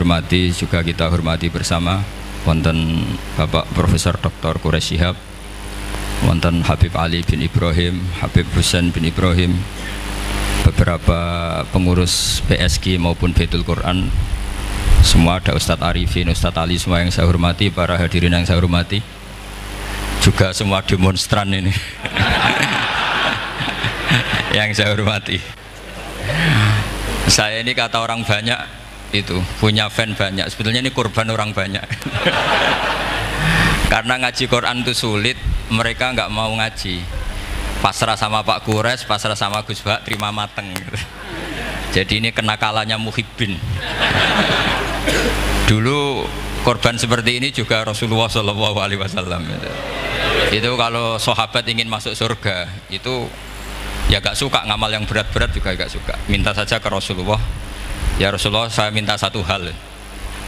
hormati juga kita hormati bersama wonten Bapak Profesor Dr. Quraish Shihab, wonten Habib Ali bin Ibrahim, Habib Husain bin Ibrahim, beberapa pengurus PSG maupun Baitul Quran, semua ada Ustadz Arifin, Ustadz Ali, semua yang saya hormati, para hadirin yang saya hormati, juga semua demonstran ini yang saya hormati. Saya ini kata orang banyak itu punya fan banyak, sebetulnya ini korban orang banyak. Karena ngaji Quran itu sulit, mereka nggak mau ngaji, pasrah sama Pak Quraish, pasrah sama Gus Bak, terima mateng gitu. Jadi ini kenakalannya muhibbin. Dulu korban seperti ini juga Rasulullah SAW. Itu kalau sahabat ingin masuk surga itu ya gak suka ngamal yang berat-berat, juga gak suka, minta saja ke Rasulullah, ya Rasulullah saya minta satu hal.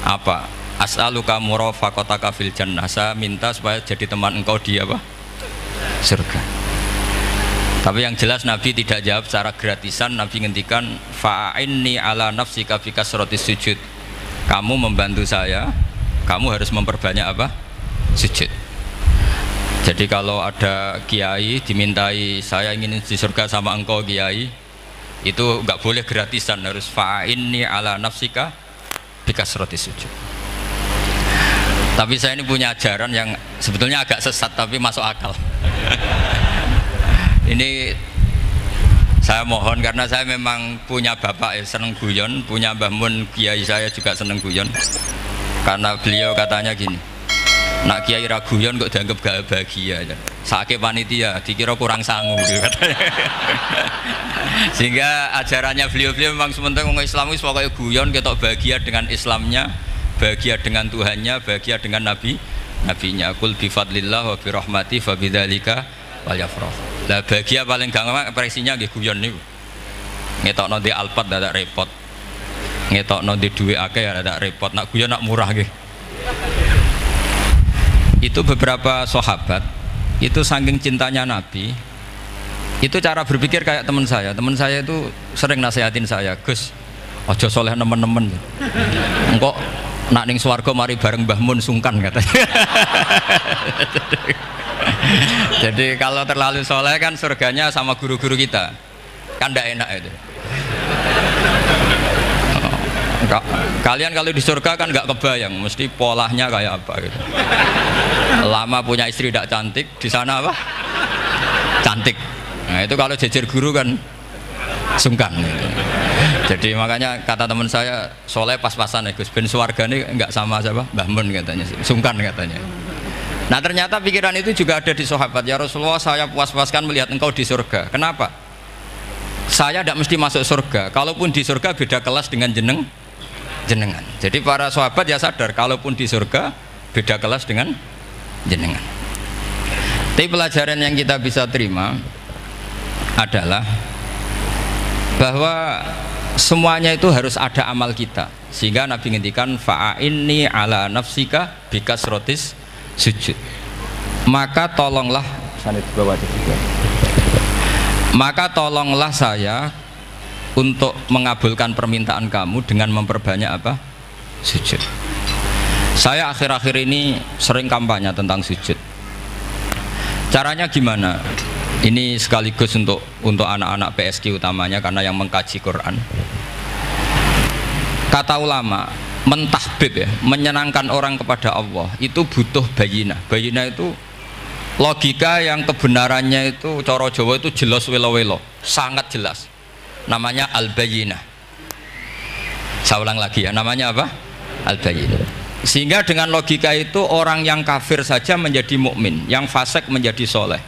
Apa? As'aluka murafaqataka fil jannah, saya minta supaya jadi teman engkau di apa? Surga. Tapi yang jelas Nabi tidak jawab secara gratisan. Nabi ngendikan fa'inni ala nafsika fi kasratis sujud, kamu membantu saya, kamu harus memperbanyak apa? Sujud. Jadi kalau ada kiai dimintai saya ingin di surga sama engkau kiai, itu nggak boleh gratisan, harus fa'inni ala nafsika bi kasratis sujud. Tapi saya ini punya ajaran yang sebetulnya agak sesat tapi masuk akal. Ini saya mohon, karena saya memang punya bapak ya, seneng guyon, punya Mbah Mun kiai saya juga seneng guyon. Karena beliau katanya gini, nak kiai ra guyon kok dianggap gak bahagia ya. Sakit panitia dikira kurang sangu gitu katanya. Sehingga ajarannya beliau memang sementara orang Islam itu pokoknya guyon, ketok bahagia dengan Islamnya, bahagia dengan Tuhannya, bahagia dengan nabinya. Qul bi fadlillah wa bi rahmati fa bidzalika walyafrah. Lah bahagia paling gampang ekspresinya nggih guyon niku. Ngetokno di Alphard dadak repot. Ngetokno di duwe akeh ya dadak repot. Nak guyon nak murah nggih. Itu beberapa sahabat itu saking cintanya Nabi, itu cara berpikir kayak teman saya itu sering nasihatin saya, Gus ojo soleh nemen-nemen, engkau nak ning swarga mari bareng Mbah Mun sungkan katanya. Jadi kalau terlalu soleh kan surganya sama guru-guru kita kan tidak enak itu. Kalian kalau di surga kan nggak kebayang mesti polanya kayak apa gitu. Lama punya istri tidak cantik, di sana apa? Cantik. Nah itu kalau jejer guru kan sungkan gitu. Jadi makanya kata teman saya, soleh pas-pasan ya Gus, ben swargane nggak sama siapa? Mbah Mun katanya, sungkan katanya. Nah ternyata pikiran itu juga ada di sahabat. Ya Rasulullah, saya puas-puaskan melihat engkau di surga. Kenapa? Saya tidak mesti masuk surga, kalaupun di surga beda kelas dengan jenengan. Jadi para sahabat ya sadar, kalaupun di surga beda kelas dengan jenengan. Tapi pelajaran yang kita bisa terima adalah bahwa semuanya itu harus ada amal kita, sehingga Nabi ngendikan fa'inni ala nafsika bikasrotis sujud, maka tolonglah saya untuk mengabulkan permintaan kamu dengan memperbanyak apa? Sujud. Saya akhir-akhir ini sering kampanye tentang sujud. Caranya gimana? Ini sekaligus untuk anak-anak PSG utamanya, karena yang mengkaji Quran. Kata ulama, mentahbib ya, menyenangkan orang kepada Allah itu butuh bayinah. Bayinah itu logika yang kebenarannya itu coro Jawa itu jelas welo-welo, sangat jelas. Namanya al-bayinah. Saya ulang lagi ya, namanya apa? Al-bayinah. Sehingga dengan logika itu orang yang kafir saja menjadi mukmin, yang fasik menjadi soleh,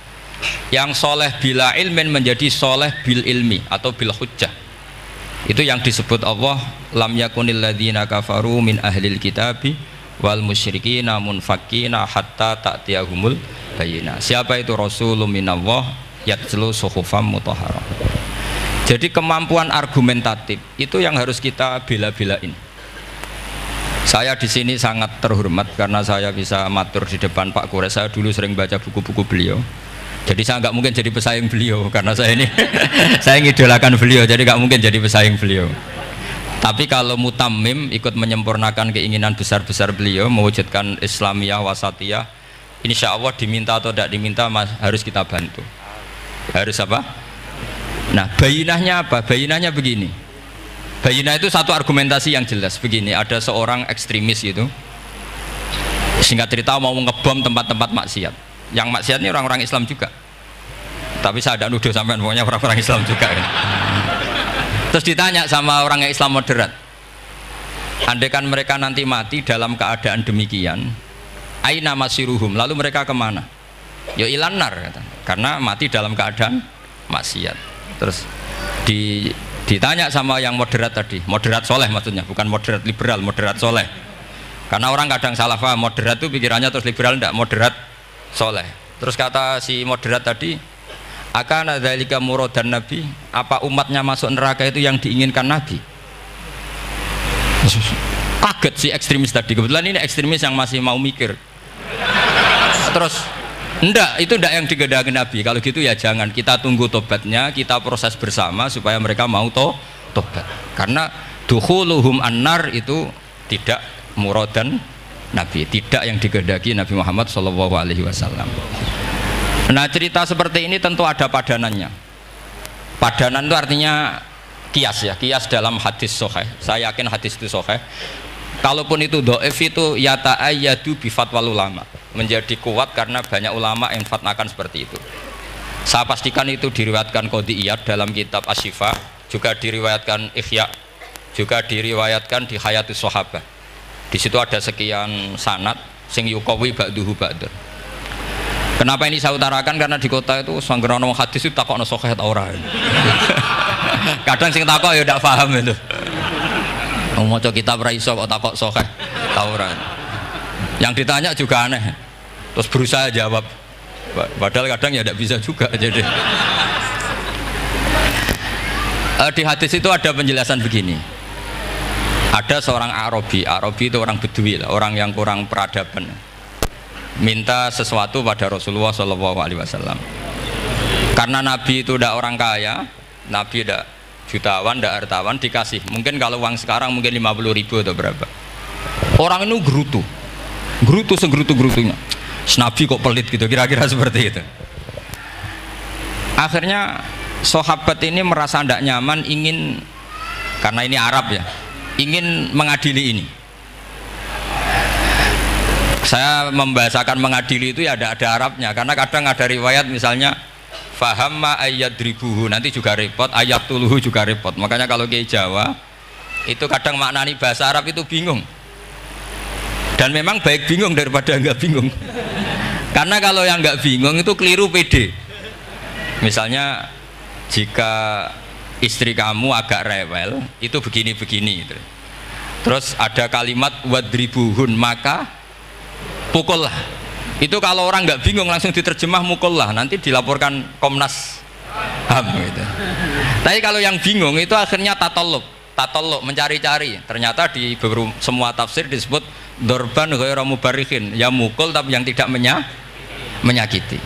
yang soleh bila ilmin menjadi soleh bil ilmi atau bil hujjah. Itu yang disebut Allah, lam yakunil ladzina kafaru min ahlil kitabi wal musyrikina munfakina hatta ta'tiyahumul bayyinah. Siapa itu? Rasulun minallah yatlu suhufam mutahharah. Jadi kemampuan argumentatif itu yang harus kita bela-belain. Saya di sini sangat terhormat karena saya bisa matur di depan Pak Quraish. Saya dulu sering baca buku-buku beliau. Jadi saya nggak mungkin jadi pesaing beliau karena saya ini saya ngidolakan beliau, jadi nggak mungkin jadi pesaing beliau. Tapi kalau mutammim ikut menyempurnakan keinginan besar-besar beliau mewujudkan Islamiyah wasatiyah, insya Allah diminta atau tidak diminta harus kita bantu. Harus apa? Nah, bayinahnya apa? Bayinahnya begini. Bayinah itu satu argumentasi yang jelas begini. Ada seorang ekstremis gitu, singkat cerita mau ngebom tempat-tempat maksiat. Yang maksiat ini orang-orang Islam juga. Tapi saya tidak nuduh sampean, pokoknya orang-orang Islam juga kan. Terus ditanya sama orang yang Islam moderat, andaikan mereka nanti mati dalam keadaan demikian, aina masiruhum, lalu mereka kemana? Ya ilanar, karena mati dalam keadaan maksiat. Terus ditanya sama yang moderat tadi, moderat soleh maksudnya, bukan moderat liberal, moderat soleh. Karena orang kadang salah paham, moderat itu pikirannya terus liberal, tidak, moderat soleh. Terus kata si moderat tadi, akan dzalika muradan nabi, apa umatnya masuk neraka itu yang diinginkan nabi? Kaget si ekstremis tadi, kebetulan ini ekstremis yang masih mau mikir. Terus enggak, itu enggak yang digedaki nabi. Kalau gitu ya jangan, kita tunggu tobatnya, kita proses bersama supaya mereka mau tobat. Karena dukhuluhum annar itu tidak muradan nabi, tidak yang digedaki Nabi Muhammad SAW. Nah, cerita seperti ini tentu ada padanannya. Padanan itu artinya kias ya, kias dalam hadis sahih. Saya yakin hadis itu sahih. Kalaupun itu dhaif itu yata'ayyadu bi fatwal ulama, menjadi kuat karena banyak ulama yang fatwakan seperti itu. Saya pastikan itu diriwayatkan Qadhi Iyad dalam kitab Asy-Syifa, juga diriwayatkan Ihya, juga diriwayatkan di Hayatus Sahabah. Di situ ada sekian sanad sing yuqawi ba'duhu ba'dur. Kenapa ini saya utarakan? Karena di kota itu sanggerono hadis itu takokno sahih ta ora. Kadang sing takok ya ndak paham itu. Wong maca kitab ra iso kok takok sahih ta ora. Yang ditanya juga aneh. Terus berusaha jawab. Padahal kadang ya ndak bisa juga jadi. Di hadis itu ada penjelasan begini. Ada seorang Arabi itu orang Bedui lah, orang yang kurang peradaban. Minta sesuatu pada Rasulullah SAW. Karena Nabi itu tidak orang kaya, Nabi tidak jutawan, tidak hartawan, dikasih. Mungkin kalau uang sekarang mungkin 50.000 atau berapa. Orang itu gerutu segrutu-gerutunya. Nabi kok pelit gitu, kira-kira seperti itu. Akhirnya sahabat ini merasa tidak nyaman, ingin, karena ini Arab ya, ingin mengadili ini. Saya membahasakan mengadili itu ya ada Arabnya, karena kadang ada riwayat misalnya fahamma ayyadribuhu, nanti juga repot, ayat tuluhu juga repot. Makanya kalau ke Jawa itu kadang maknani bahasa Arab itu bingung, dan memang baik bingung daripada enggak bingung. Karena kalau yang enggak bingung itu keliru pede. Misalnya jika istri kamu agak rewel itu begini-begini gitu. Terus ada kalimat wadribuhun, maka pukullah. Itu kalau orang nggak bingung langsung diterjemah mukullah, nanti dilaporkan Komnas HAM gitu. Tapi kalau yang bingung itu akhirnya tatallub mencari-cari. Ternyata di semua tafsir disebut dorban ghairu mubarrihin, ya mukul tapi yang tidak menyakiti.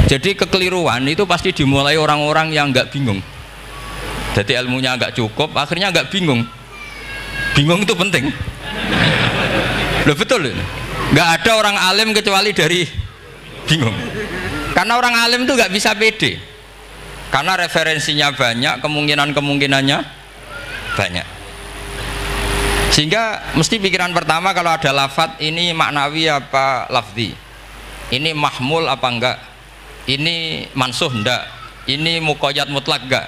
Jadi kekeliruan itu pasti dimulai orang-orang yang nggak bingung. Jadi ilmunya nggak cukup, akhirnya nggak bingung. Bingung itu penting. Loh betul loh. Nggak ada orang alim kecuali dari bingung. Karena orang alim itu nggak bisa pede. Karena referensinya banyak, kemungkinannya banyak. Sehingga mesti pikiran pertama kalau ada lafadz ini maknawi apa lafzi. Ini mahmul apa enggak? Ini mansuh enggak? Ini muqayyad mutlak enggak?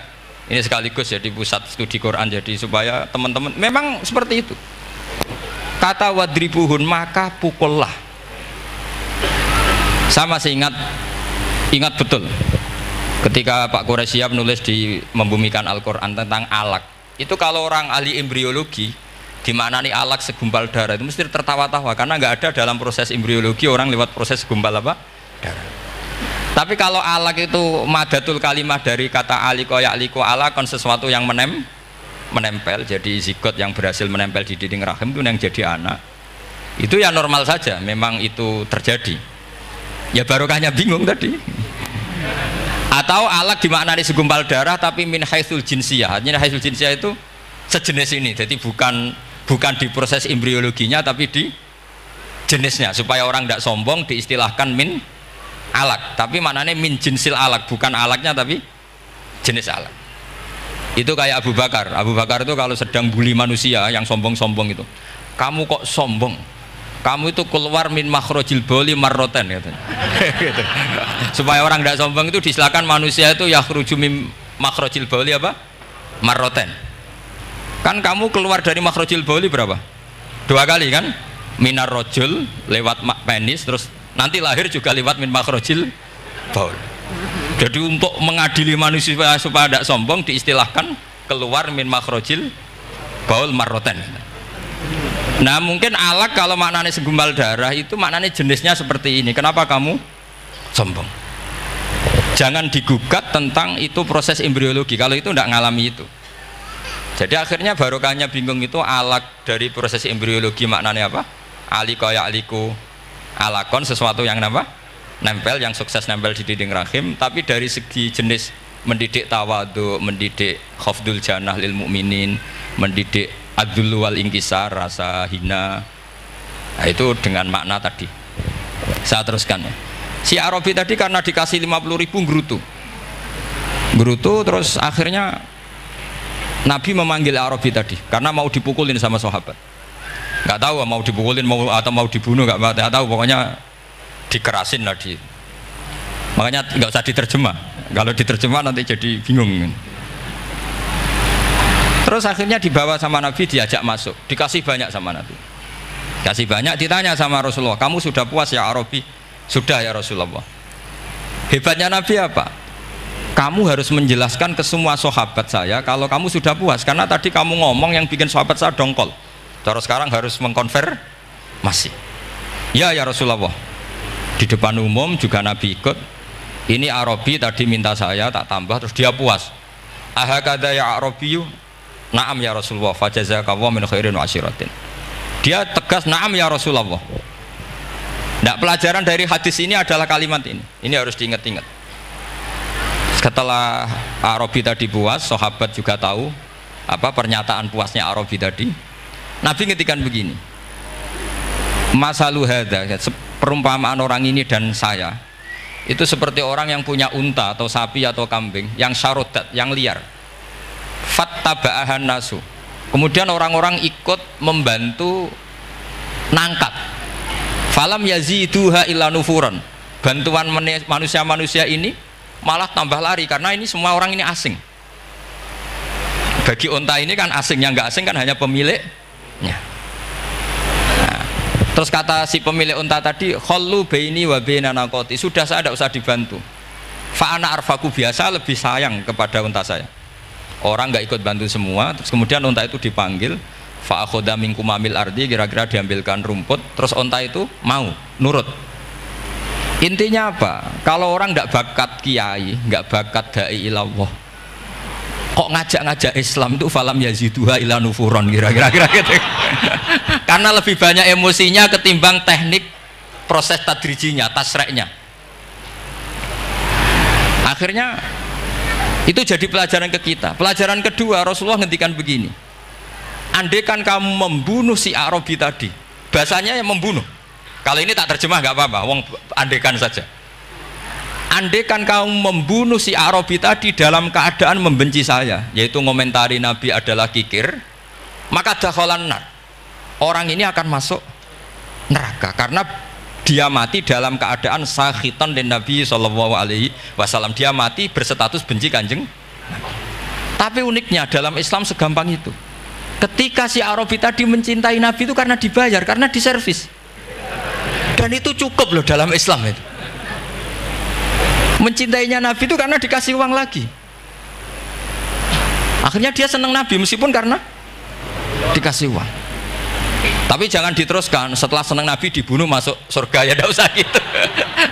Ini sekaligus jadi pusat studi Quran, jadi supaya teman-teman memang seperti itu. Kata wadribuhun, maka pukullah. Saya masih ingat betul ketika Pak Quraisyab nulis di Membumikan Al-Quran tentang alak. Itu kalau orang ahli embriologi dimaknani alak segumpal darah itu mesti tertawa-tawa, karena nggak ada dalam proses embriologi orang lewat proses segumpal apa? Darah. Tapi kalau alak itu madatul kalimah dari kata aliko ya'liko alakon, sesuatu yang menempel, jadi zigot yang berhasil menempel di dinding rahim itu yang jadi anak, itu ya normal saja, memang itu terjadi. Ya barokahnya bingung tadi. Atau alak dimaknani segumpal darah tapi min haitsul jinsiyah. Artinya haitsul jinsiyah itu sejenis ini. Jadi bukan di proses embriologinya tapi di jenisnya, supaya orang tidak sombong diistilahkan min alak, tapi maknanya min jinsil alak, bukan alaknya tapi jenis alak. Itu kayak Abu Bakar itu kalau sedang bully manusia yang sombong-sombong itu, kamu kok sombong, kamu itu keluar min makhrajil bauli marroten katanya. Gitu. Supaya orang tidak sombong itu diistilahkan manusia itu yakhruju min makhrajil bauli apa? Marroten. Kan kamu keluar dari makhrajil bauli berapa? 2 kali kan? Minar rojul lewat penis, terus nanti lahir juga lewat min makhrajil baul. Jadi untuk mengadili manusia supaya tidak sombong diistilahkan keluar min makhrajil baul marroten. Nah mungkin alak kalau maknanya segumpal darah itu maknanya jenisnya seperti ini. Kenapa kamu sombong? Jangan digugat tentang itu proses embriologi, kalau itu tidak ngalami itu. Jadi akhirnya barokahnya bingung itu alak dari proses embriologi maknanya apa? Aliko ya aliku alakon, sesuatu yang nempel, yang sukses nempel di dinding rahim. Tapi dari segi jenis mendidik tawadu, mendidik khafdul janah lil mukminin, mendidik adzul wal ingkisar, rasa hina, nah, itu dengan makna tadi. Saya teruskan ya. Si Arabi tadi karena dikasih 50.000 gerutu, terus akhirnya Nabi memanggil Arabi tadi karena mau dipukulin sama sahabat. Nggak tahu mau dipukulin atau mau dibunuh, nggak tahu, pokoknya dikerasin tadi. Makanya nggak usah diterjemah, kalau diterjemah nanti jadi bingung. Terus akhirnya dibawa sama Nabi, diajak masuk, dikasih banyak sama Nabi, kasih banyak. Ditanya sama Rasulullah, kamu sudah puas ya Arabi? Sudah ya Rasulullah. Hebatnya Nabi apa? Kamu harus menjelaskan ke semua sahabat saya kalau kamu sudah puas, karena tadi kamu ngomong yang bikin sahabat saya dongkol. Terus sekarang harus mengkonfirmasi. Ya Rasulullah. Di depan umum juga Nabi ikut. Ini Arabi tadi minta saya tak tambah, terus dia puas. Ahakada ya Arabiyu? Naam ya Rasulullah. Fajazakallahu min khairin wa asyiratin. Dia tegas naam ya Rasulullah. Nah, pelajaran dari hadis ini adalah kalimat ini. Ini harus diingat-ingat. Setelah Arabi tadi puas, sahabat juga tahu apa pernyataan puasnya Arabi tadi. Nabi ngetikan begini, masalu hadza, perumpamaan orang ini dan saya itu seperti orang yang punya unta atau sapi atau kambing yang syarodat, yang liar. Fattaba'ahan nasu, kemudian orang-orang ikut membantu nangkap. Falam yaziduha illa nufuran, bantuan manusia-manusia ini malah tambah lari karena ini semua orang ini asing. Bagi unta ini kan asing, yang nggak asing kan hanya pemilik. Nah, terus kata si pemilik unta tadi, khallu baini wa baina naqati, sudah saya tidak usah dibantu. Fa ana arfaku, biasa lebih sayang kepada unta saya. Orang nggak ikut bantu semua, terus kemudian unta itu dipanggil, fa akhadha minkum amil ardi, kira-kira diambilkan rumput, terus unta itu mau nurut. Intinya apa? Kalau orang tidak bakat kiai, nggak bakat dai ilallah, kok ngajak-ngajak Islam itu falam yaziduha ila nufuron, kira-kira gitu. Karena lebih banyak emosinya ketimbang teknik proses tadrijinya, tasreknya. Akhirnya itu jadi pelajaran ke kita. Pelajaran kedua, Rasulullah ngendikan begini, andaikan kamu membunuh si Arabi tadi, bahasanya yang membunuh, kalau ini tak terjemah nggak apa-apa, wong andaikan saja. Andaikan kamu membunuh si Arabi tadi dalam keadaan membenci saya, yaitu ngomentari Nabi adalah kikir, maka dakhalan nar, orang ini akan masuk neraka karena dia mati dalam keadaan sakhitan dan Nabi SAW. Dia mati berstatus benci kanjeng Nabi. Tapi uniknya dalam Islam segampang itu, ketika si Arabi tadi mencintai Nabi itu karena dibayar, karena diservis, dan itu cukup loh dalam Islam itu. Mencintainya Nabi itu karena dikasih uang lagi. Akhirnya dia senang Nabi meskipun karena dikasih uang. Tapi jangan diteruskan setelah senang Nabi dibunuh masuk surga, ya tidak usah gitu.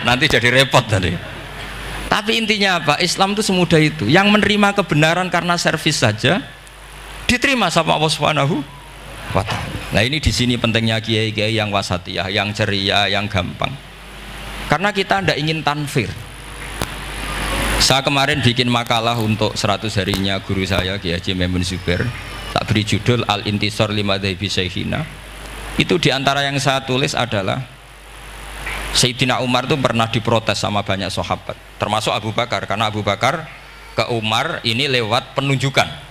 Nanti jadi repot tadi. Tapi intinya apa? Islam itu semudah itu. Yang menerima kebenaran karena servis saja diterima sama Allah Subhanahu wa Ta'ala. Nah ini di sini pentingnya kiai-kiai yang wasatiyah, yang ceria, yang gampang. Karena kita tidak ingin tanfir. Saya kemarin bikin makalah untuk 100 harinya guru saya Kiai Haji Maimun Zubair. tak beri judul Al-Intisar Limadhabi Syekhina. Itu diantara yang saya tulis adalah Sayyidina Umar itu pernah diprotes sama banyak sahabat, termasuk Abu Bakar, karena Abu Bakar ke Umar ini lewat penunjukan.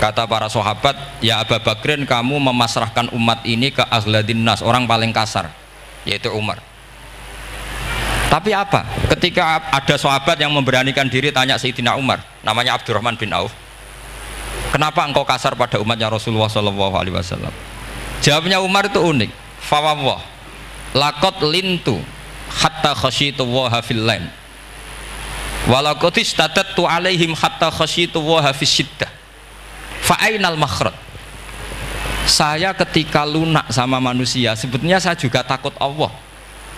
Kata para sahabat, ya Abu Bakrin, kamu memasrahkan umat ini ke aghladin nas, orang paling kasar, yaitu Umar. Tapi apa? Ketika ada sahabat yang memberanikan diri tanya Sayyidina Umar, namanya Abdurrahman bin Auf, kenapa engkau kasar pada umatnya Rasulullah SAW? Jawabnya Umar itu unik. Fawwah, laqad lintu hatta khasyitu waha fil lain, walaqad istatatu alaihim hatta khasyitu waha fis syiddah. Fa'ainal makhraj. Saya ketika lunak sama manusia, sebetulnya saya juga takut Allah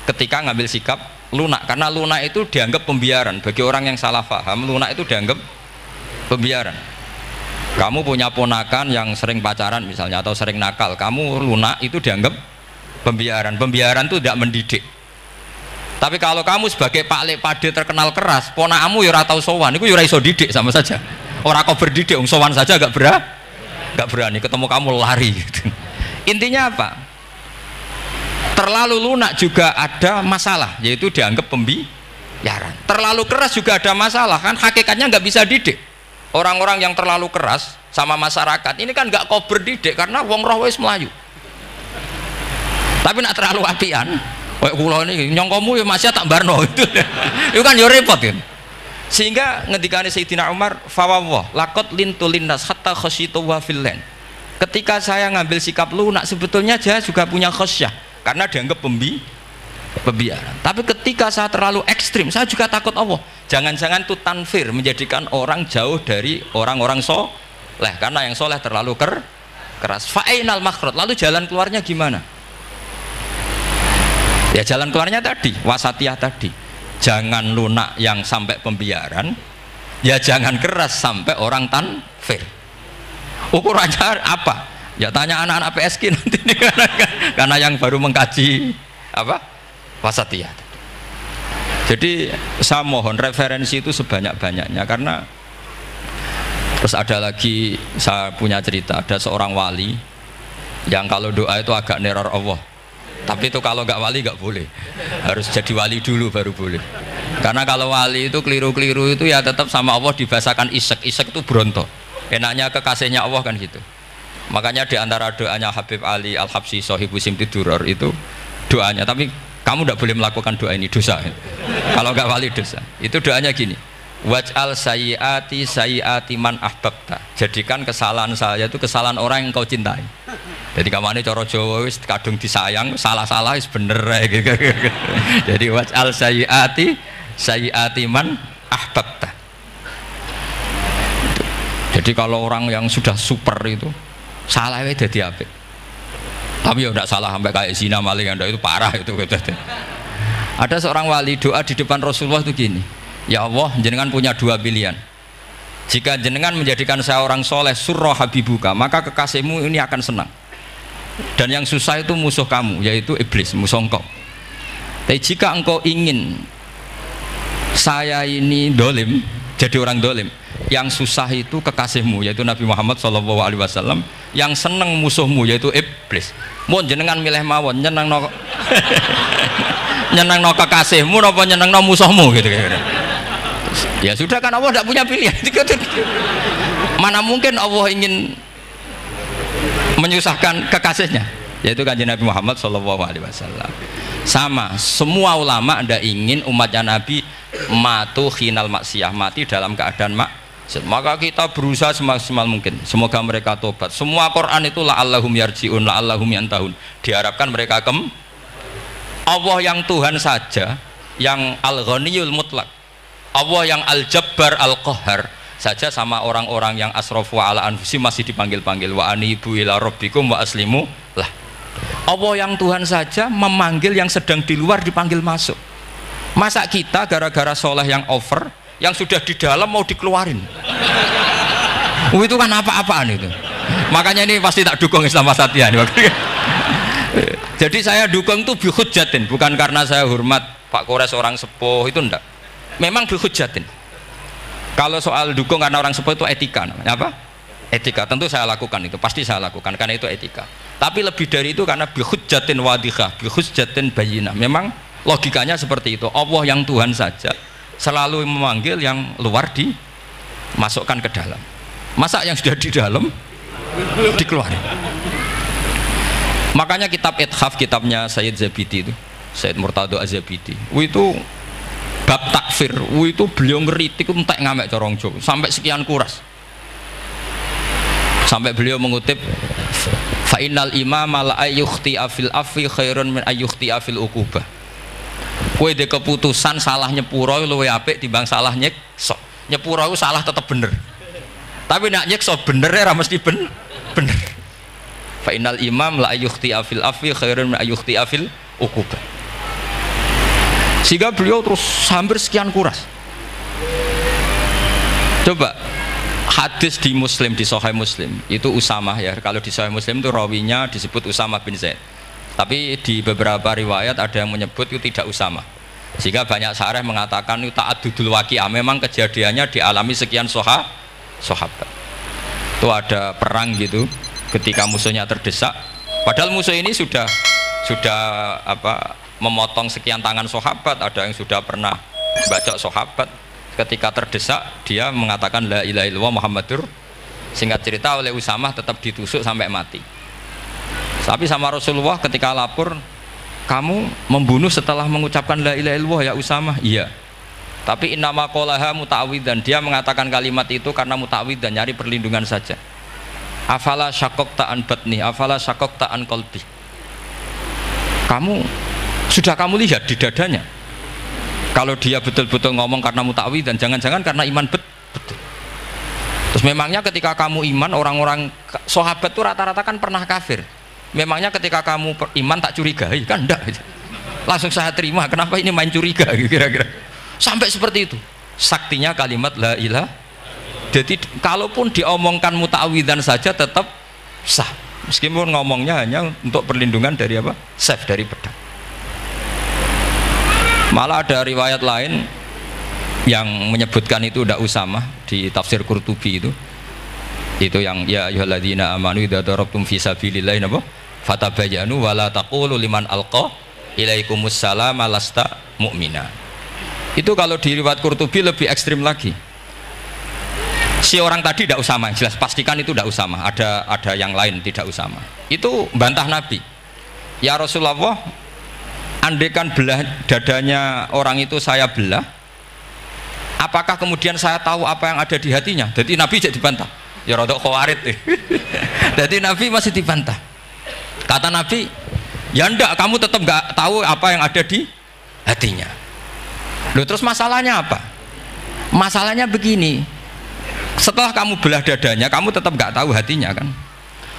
ketika ngambil sikap lunak, karena lunak itu dianggap pembiaran. Bagi orang yang salah paham, lunak itu dianggap pembiaran. Kamu punya ponakan yang sering pacaran misalnya, atau sering nakal, kamu lunak, itu dianggap pembiaran. Pembiaran itu tidak mendidik. Tapi kalau kamu sebagai Pak Lek Pade terkenal keras, ponakamu ya ora tau sowan, itu ya ora iso didik sama saja. Orang kau berdidik, sowan saja gak berani, ketemu kamu lari gitu. Intinya apa? Terlalu lunak juga ada masalah, yaitu dianggap pembiaran. Terlalu keras juga ada masalah, kan hakikatnya nggak bisa didik. Orang-orang yang terlalu keras sama masyarakat ini kan nggak kau berdidik, karena wong roh wis melayu. Tapi nak terlalu apian, kayak kula ini nyongkomu ya masih tak barno itu. Itu kan yo repot kan. Sehingga ngendikane Sayyidina Umar, fawwah laqad lintu linnas hatta khasyitu wa fil lain. Ketika saya ngambil sikap lunak, sebetulnya saya juga punya khasyah, karena dianggap pembiaran. Tapi ketika saya terlalu ekstrim, saya juga takut Allah. Jangan-jangan itu tanfir, menjadikan orang jauh dari orang-orang soleh, karena yang soleh terlalu keras. Fa'ainal makhraj, lalu jalan keluarnya gimana? Ya jalan keluarnya tadi, wasatiyah tadi. Jangan lunak yang sampai pembiaran, ya jangan keras sampai orang tanfir. Ukurannya apa? Ya tanya anak-anak PSK nanti nih, karena yang baru mengkaji apa wasatiyah. Jadi saya mohon referensi itu sebanyak-banyaknya, karena terus ada lagi, saya punya cerita, ada seorang wali yang kalau doa itu agak neror Allah. Tapi itu kalau nggak wali nggak boleh, harus jadi wali dulu baru boleh. Karena kalau wali itu keliru-keliru itu ya tetap sama Allah dibahasakan isek itu bronto. Enaknya kekasihnya Allah kan gitu. Makanya di antara doanya Habib Ali Al-Habsyi Sohibu Simti Duror itu doanya, tapi kamu tidak boleh melakukan doa ini, dosa. Kalau nggak wali dosa. Itu doanya gini, waj'al sayyiati man ahbabta. Jadikan kesalahan saya itu kesalahan orang yang kau cintai. Jadi kamane cara Jawa wis kadung disayang, salah-salah wis bener gitu. Jadi waj'al sayyiati man ahbabta. Jadi kalau orang yang sudah super itu salahnya jadi apik. Tapi ya tidak salah sampai kayak zina maling, itu parah itu. Ada seorang wali doa di depan Rasulullah itu gini, ya Allah, jenengan punya dua pilihan. Jika jenengan menjadikan saya orang soleh, surra habibuka, maka kekasihmu ini akan senang. Dan yang susah itu musuh kamu, yaitu iblis, musuh engkau. Tapi jika engkau ingin saya ini dolim, jadi orang dolim, yang susah itu kekasihmu, yaitu Nabi Muhammad SAW, yang seneng musuhmu, yaitu iblis. Mohon jenengan milih mawon, nyeneng no kekasihmu, apa nyeneng no musuhmu gitu. Ya sudah, kan Allah tidak punya pilihan. Mana mungkin Allah ingin menyusahkan kekasihnya, yaitu kanjeng Nabi Muhammad SAW. Sama, semua ulama tidak ingin umatnya Nabi matu khinal maksiyah, mati dalam keadaan maksiat. Maka kita berusaha semaksimal mungkin, semoga mereka tobat. Semua Quran itu la'allahum yarji'un, la'allahum yantahun, diharapkan mereka Allah yang Tuhan saja, yang al-ghaniyul mutlak, Allah yang al-jabbar al-qahhar saja, sama orang-orang yang asrafu ala anfusi masih dipanggil-panggil, wa anibu ila rabbikum wa aslimu lah. Allah yang Tuhan saja memanggil yang sedang di luar dipanggil masuk. Masa kita gara-gara soleh yang over, yang sudah di dalam mau dikeluarin? Itu kan apa-apaan itu. Makanya ini pasti tak dukung Islam Wasatiyah. Jadi saya dukung itu bihujjatin, bukan karena saya hormat Pak Kores orang sepuh, itu enggak. Memang bihujjatin. Kalau soal dukung karena orang sepuh itu etika namanya apa? Etika tentu saya lakukan itu, pasti saya lakukan karena itu etika. Tapi lebih dari itu karena bihujjatin wadihah, bihujjatin bayyinah. Memang logikanya seperti itu. Allah yang Tuhan saja selalu memanggil yang luar dimasukkan ke dalam. Masa yang sudah di dalam dikeluarin. Makanya kitab Ithaf, kitabnya Sayyid Zabidi itu, Sayyid Murtado Az-Zabidi, itu bab takfir, itu beliau ngeritik entek ngamek corong Jawa sampai sekian kuras. Sampai beliau mengutip fa innal imama la ayyukhti afil afi khairun min ayyukhti afil uqubah. Kowe de keputusan salah nyepuro luwih apik timbang salah nyekso. Nyepuro itu salah tetap bener. Tapi nak nyekso bener ora mesti bener. Fa innal imam la ayyukhti afil afi khairun min ayyukhti afil uqubah. Sehingga beliau terus hampir sekian kuras. Coba hadis di Muslim, di Sahih Muslim itu Usamah ya. Kalau di Sahih Muslim itu rawinya disebut Usamah bin Zaid. Tapi di beberapa riwayat ada yang menyebut itu tidak Usamah. Sehingga banyak syarah mengatakan itu ta'addudul waqi'ah. Memang kejadiannya dialami sekian sahabat. Itu ada perang gitu ketika musuhnya terdesak. Padahal musuh ini sudah memotong sekian tangan sahabat, ada yang sudah pernah baca sahabat. Ketika terdesak dia mengatakan la ilaha illallah Muhammadur. Singkat cerita oleh Usamah tetap ditusuk sampai mati. Tapi sama Rasulullah ketika lapor, kamu membunuh setelah mengucapkan la ilaha illallah ya Usamah? Iya. Tapi innama qolaha muta'awwidan, dia mengatakan kalimat itu karena muta'awwidan, nyari perlindungan saja. Afala syaqaqta an batni, afala syaqaqta an qalbi. Sudah kamu lihat di dadanya kalau dia betul-betul ngomong karena mutawi dan jangan-jangan karena iman betul. Terus memangnya ketika kamu iman, orang-orang sahabat itu rata-rata kan pernah kafir. Memangnya ketika kamu iman tak curigai kan? Enggak, langsung saya terima. Kenapa ini main curiga kira-kira? Sampai seperti itu saktinya kalimat la ilaha. Jadi kalaupun diomongkan mutawidan saja tetap sah, meskipun ngomongnya hanya untuk perlindungan dari apa? Safe, dari pedang. Malah ada riwayat lain yang menyebutkan itu tidak Usamah di tafsir Qurtubi itu yang ya ayyuhalladzina amanu idza darabtum fi sabilillahi fatabayyanu wala taqulu liman alqa ilaikumus salam lasta mu'mina. Itu kalau di riwayat Qurtubi lebih ekstrim lagi. Si orang tadi tidak Usamah, jelas pastikan itu tidak Usamah, ada yang lain tidak Usamah. Itu bantah Nabi. Ya Rasulullah, andaikan belah dadanya orang itu saya belah, apakah kemudian saya tahu apa yang ada di hatinya? Jadi Nabi jadi dibantah. Ya rodok khawarid. Jadi Nabi masih dibantah. Kata Nabi, ya enggak, kamu tetap enggak tahu apa yang ada di hatinya. Loh, terus masalahnya apa? Masalahnya begini, setelah kamu belah dadanya, kamu tetap enggak tahu hatinya kan?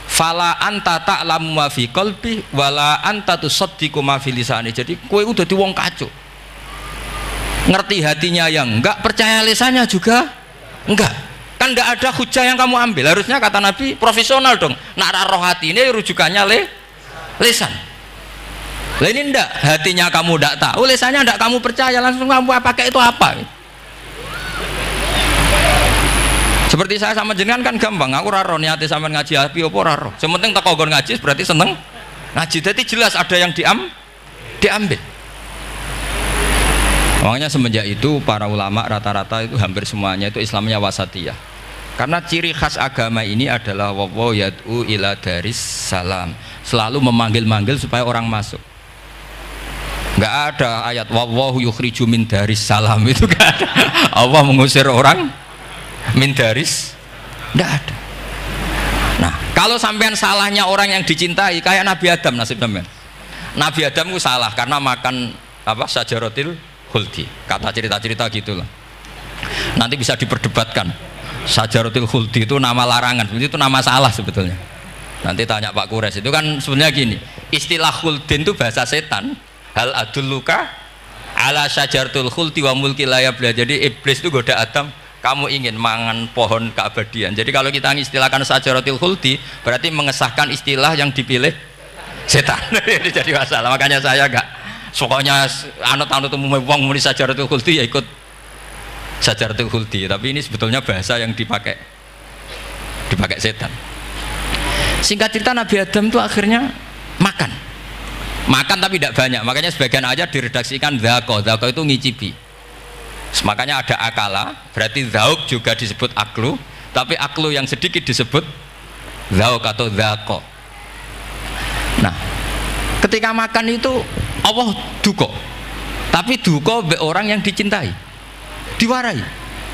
Fala anta ta'lamu ma fi qalbi wala anta tusaddiqu ma fi lisani. Jadi kowe udah di wong kacau. Ngerti hatinya yang enggak, percaya lisannya juga enggak. Kan enggak ada hujah yang kamu ambil. Harusnya kata Nabi profesional dong. Nak roh hati ini rujukannya lisan. Lah ini enggak, hatinya kamu enggak tahu, lisannya enggak kamu percaya, langsung kamu pakai itu apa? Seperti saya sama jenengan kan gampang, aku raro niati sampean ngaji api apa raro. Sementing tak kongkon ngaji berarti seneng ngaji. Jadi jelas ada yang diambil. Makanya semenjak itu para ulama rata-rata itu hampir semuanya itu Islamnya wasatiyah. Karena ciri khas agama ini adalah wallahu yad'u ila daris salam. Selalu memanggil-manggil supaya orang masuk. Enggak ada ayat wallahu yukhriju min daris salam, itu enggak ada. Allah mengusir orang min daris, enggak ada. Nah, kalau sampean salahnya orang yang dicintai kayak Nabi Adam, nasib sampean. Nabi Adam itu salah karena makan apa? Sajaratil khuldi. Kata cerita-cerita gitulah. Nanti bisa diperdebatkan. Sajaratil khuldi itu nama larangan, itu nama salah sebetulnya. Nanti tanya Pak Kures, itu kan sebenarnya gini. Istilah khuldin itu bahasa setan. Hal adulluka ala sajaratul khuldi wa mulki la yabla. Jadi iblis itu goda Adam, kamu ingin mangan pohon keabadian. Jadi kalau kita mengistilahkan sajaratul khuldi berarti mengesahkan istilah yang dipilih setan. Jadi masalah. Makanya saya enggak pokoknya anut-anut umum wong muni sajaratul khuldi ya ikut sajaratul khuldi. Tapi ini sebetulnya bahasa yang dipakai dipakai setan. Singkat cerita Nabi Adam itu akhirnya makan tapi tidak banyak, makanya sebagian aja diredaksikan dzaqo itu ngicipi. Makanya ada akala, berarti dzauq juga disebut aklu, tapi aklu yang sedikit disebut dzauq atau dzaqo. Nah, ketika makan itu Allah duka, tapi duka be orang yang dicintai, diwarai.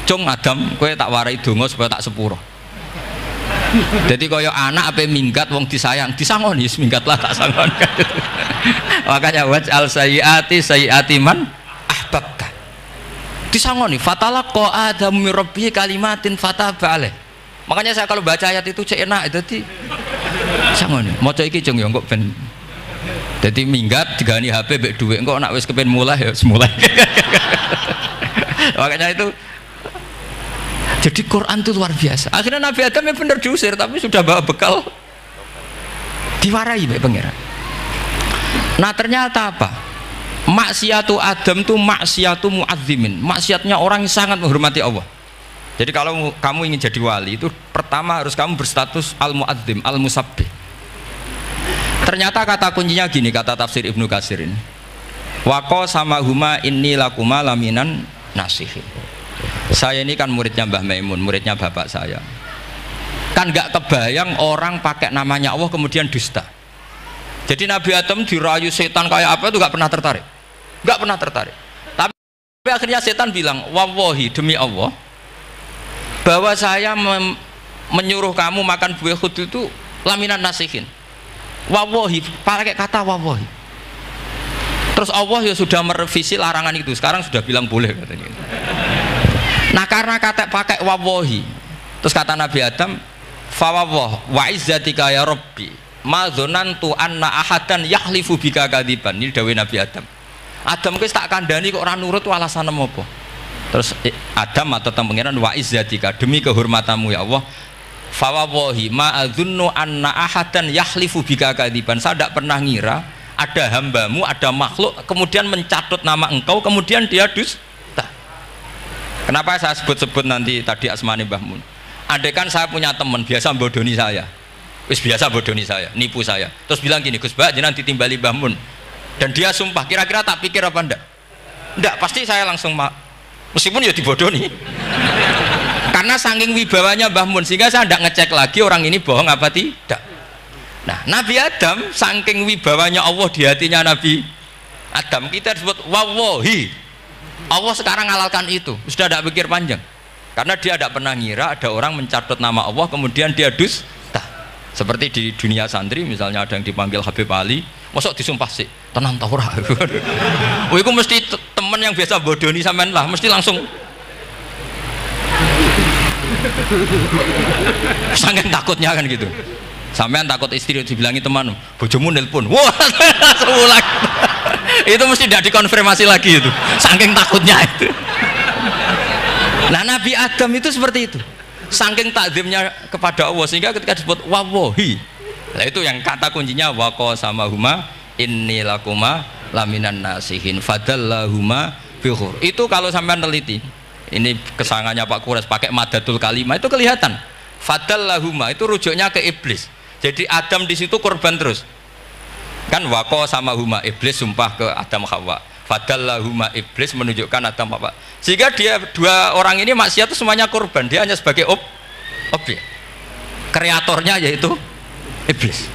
Cung Adam, kowe tak warai donga supaya tak sepuro. Jadi kaya anak apa minggat wong disayang, disangoni minggat lah tak sangon. Makanya waj'al sayyiati man ahbabta. Disangoni fatalaqa Adamu min rabbih kalimatin fataba alaih. Makanya saya kalau baca ayat itu cek enak, jadi sangoni. Maca iki cung ya engko ben dadi minggat digani HP mbek dhuwit engko nek wis kepen mulai ya semulai. Makanya itu jadi Quran itu luar biasa. Akhirnya Nabi Adam yang benar diusir, tapi sudah bawa bekal, diwarai baik pangeran. Nah ternyata apa? Maksiatu Adam itu maksiatu mu'azzimin, maksiatnya orang yang sangat menghormati Allah. Jadi kalau kamu ingin jadi wali itu pertama harus kamu berstatus al-mu'azzim, al-musabbih. Ternyata kata kuncinya gini, kata tafsir Ibnu Katsir ini. Waqo sama huma inni lakuma laminan nasihin. Saya ini kan muridnya Mbah Maimun, muridnya bapak saya. Kan nggak kebayang orang pakai namanya Allah kemudian dusta. Jadi Nabi Adam dirayu setan kayak apa itu nggak pernah tertarik, nggak pernah tertarik. Tapi akhirnya setan bilang, wallahi demi Allah, bahwa saya menyuruh kamu makan buah khut itu laminan nasihin. Wallahi, pakai kata wallahi. Terus Allah ya sudah merevisi larangan itu, sekarang sudah bilang boleh katanya. Nah karena kata pakai wawahi, terus kata Nabi Adam, fawawah wa izzatika ya Rabbi ma dzanantu anna ahadan yahlifu bika kadziban. Ini dawuh Nabi Adam. Adam wis tak kandhani kok ora nurut alasan apa? Terus Adam atau pangeran wa izzatika, demi kehormatanmu ya Allah, fawawahi ma adzunnu anna ahadan yahlifu bika kadziban. Saya tidak pernah ngira ada hambamu, ada makhluk kemudian mencatut nama engkau kemudian dia dusta. Kenapa saya sebut-sebut nanti tadi asmani Mbah Mun? Andai kan saya punya teman biasa bodoni saya, biasa bodoni saya, nipu saya, terus bilang gini, Gus Bah jenengan ditimbali Mbah Mun, dan dia sumpah, kira-kira tak pikir apa enggak? Enggak, pasti saya langsung meskipun ya dibodoni. Karena saking wibawanya Mbah Mun sehingga saya enggak ngecek lagi orang ini bohong apa tidak. Nah, Nabi Adam saking wibawanya Allah di hatinya Nabi Adam, kita disebut wawahi. Allah sekarang halalkan itu, sudah tidak pikir panjang, karena dia tidak pernah ngira ada orang mencatut nama Allah kemudian dia dusta. Seperti di dunia santri misalnya ada yang dipanggil Habib Ali, masuk disumpah sih tenang taura. Oh itu mesti teman yang biasa bodoni sampean lah, mesti langsung saking takutnya kan gitu. Sampean takut istri dibilangi teman, bojomu nelpon, wah langsung ulang. Itu mesti tidak dikonfirmasi lagi itu, saking takutnya itu. Nah Nabi Adam itu seperti itu, saking takzimnya kepada Allah sehingga ketika disebut wawahi, nah itu yang kata kuncinya waqo sama huma inni lakuma laminan nasihin fadallahuma bihur. Itu kalau sampean teliti, ini kesangannya Pak Kures pakai madatul kalimah itu kelihatan. Fadallahuma itu rujuknya ke iblis. Jadi Adam di situ korban terus. Kan waqo sama huma, iblis sumpah ke Adam Hawa. Fadallahuma, iblis menunjukkan Adam Hawa. Sehingga dia dua orang ini maksiat itu semuanya korban. Dia hanya sebagai objek. Kreatornya yaitu iblis.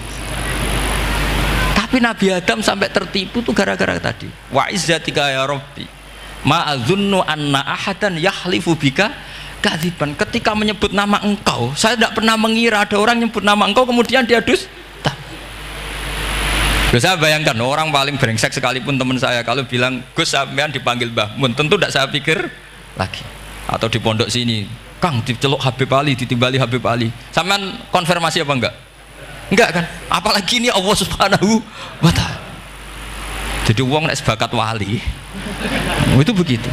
Tapi Nabi Adam sampai tertipu tuh gara-gara tadi. Wa izzatika ya Rabbi ma adzunnu anna ahadan yahlifu bika kadziban. Ketika menyebut nama engkau, saya tidak pernah mengira ada orang menyebut nama engkau kemudian dia dusta. Saya bayangkan orang paling brengsek sekalipun teman saya kalau bilang Gus sampean dipanggil Mbah Mun, tentu tidak saya pikir lagi. Atau di pondok sini Kang diceluk Habib Ali, ditimbali Habib Ali, sampean konfirmasi apa enggak? Enggak kan? Apalagi ini Allah Subhanahu wa ta'ala. Jadi uang nek sebakat wali itu begitu.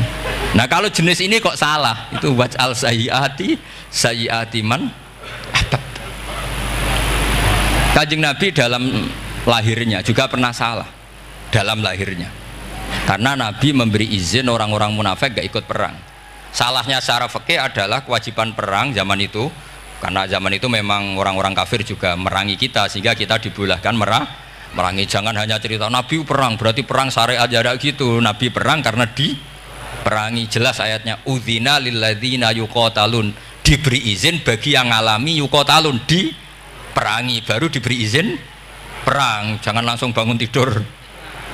Nah kalau jenis ini kok salah, itu waj'al sayyiati man ahbab. Kanjeng Nabi dalam lahirnya juga pernah salah dalam lahirnya, karena Nabi memberi izin orang-orang munafik gak ikut perang. Salahnya secara fikih adalah kewajiban perang zaman itu Karena zaman itu memang orang-orang kafir juga merangi kita, sehingga kita dibolehkan merangi. Jangan hanya cerita Nabi perang, berarti perang syariat ada gitu. Nabi perang karena diperangi. Jelas ayatnya, udzina lilladzina yuqatalun, diberi izin bagi yang ngalami yuqatalun, diperangi, baru diberi izin perang. Jangan langsung bangun tidur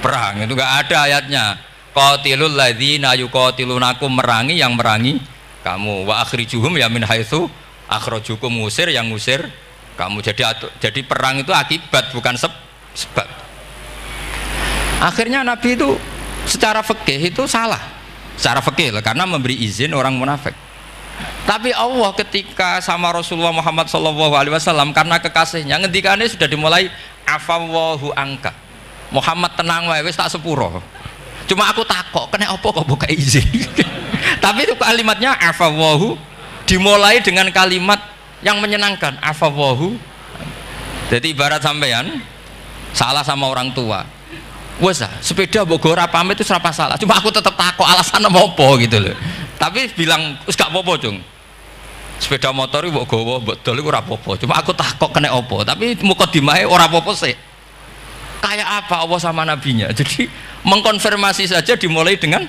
perang, itu enggak ada ayatnya. Qatilul ladzina yuqatilunakum, merangi yang merangi kamu, wa akhrijuhum ya min haitsu akhrajukum, ngusir yang ngusir kamu. Jadi perang itu akibat, bukan sebab. Akhirnya Nabi itu secara fikih itu salah, secara fikih karena memberi izin orang munafik. Tapi Allah ketika sama Rasulullah Muhammad SAW, karena kekasihnya, ngendikannya sudah dimulai, afawwahu angka, Muhammad tenang wae wis tak sepuro. Cuma aku takok kena apa kok buka izin. Tapi itu kalimatnya afawwahu dimulai dengan kalimat yang menyenangkan, afawwahu. Jadi ibarat sampean salah sama orang tua, wes sepeda mbok ora pamit itu serapa salah, cuma aku tetap takok alasan apa gitu loh. Tapi bilang wis gak apa-apa cung, sepeda motor mbok gowo mbok dol iku ora apa-apa, cuma aku takok kena apa. Tapi mukadimahe ora apa-apa sih. Kayak apa Allah sama nabinya. Jadi mengkonfirmasi saja dimulai dengan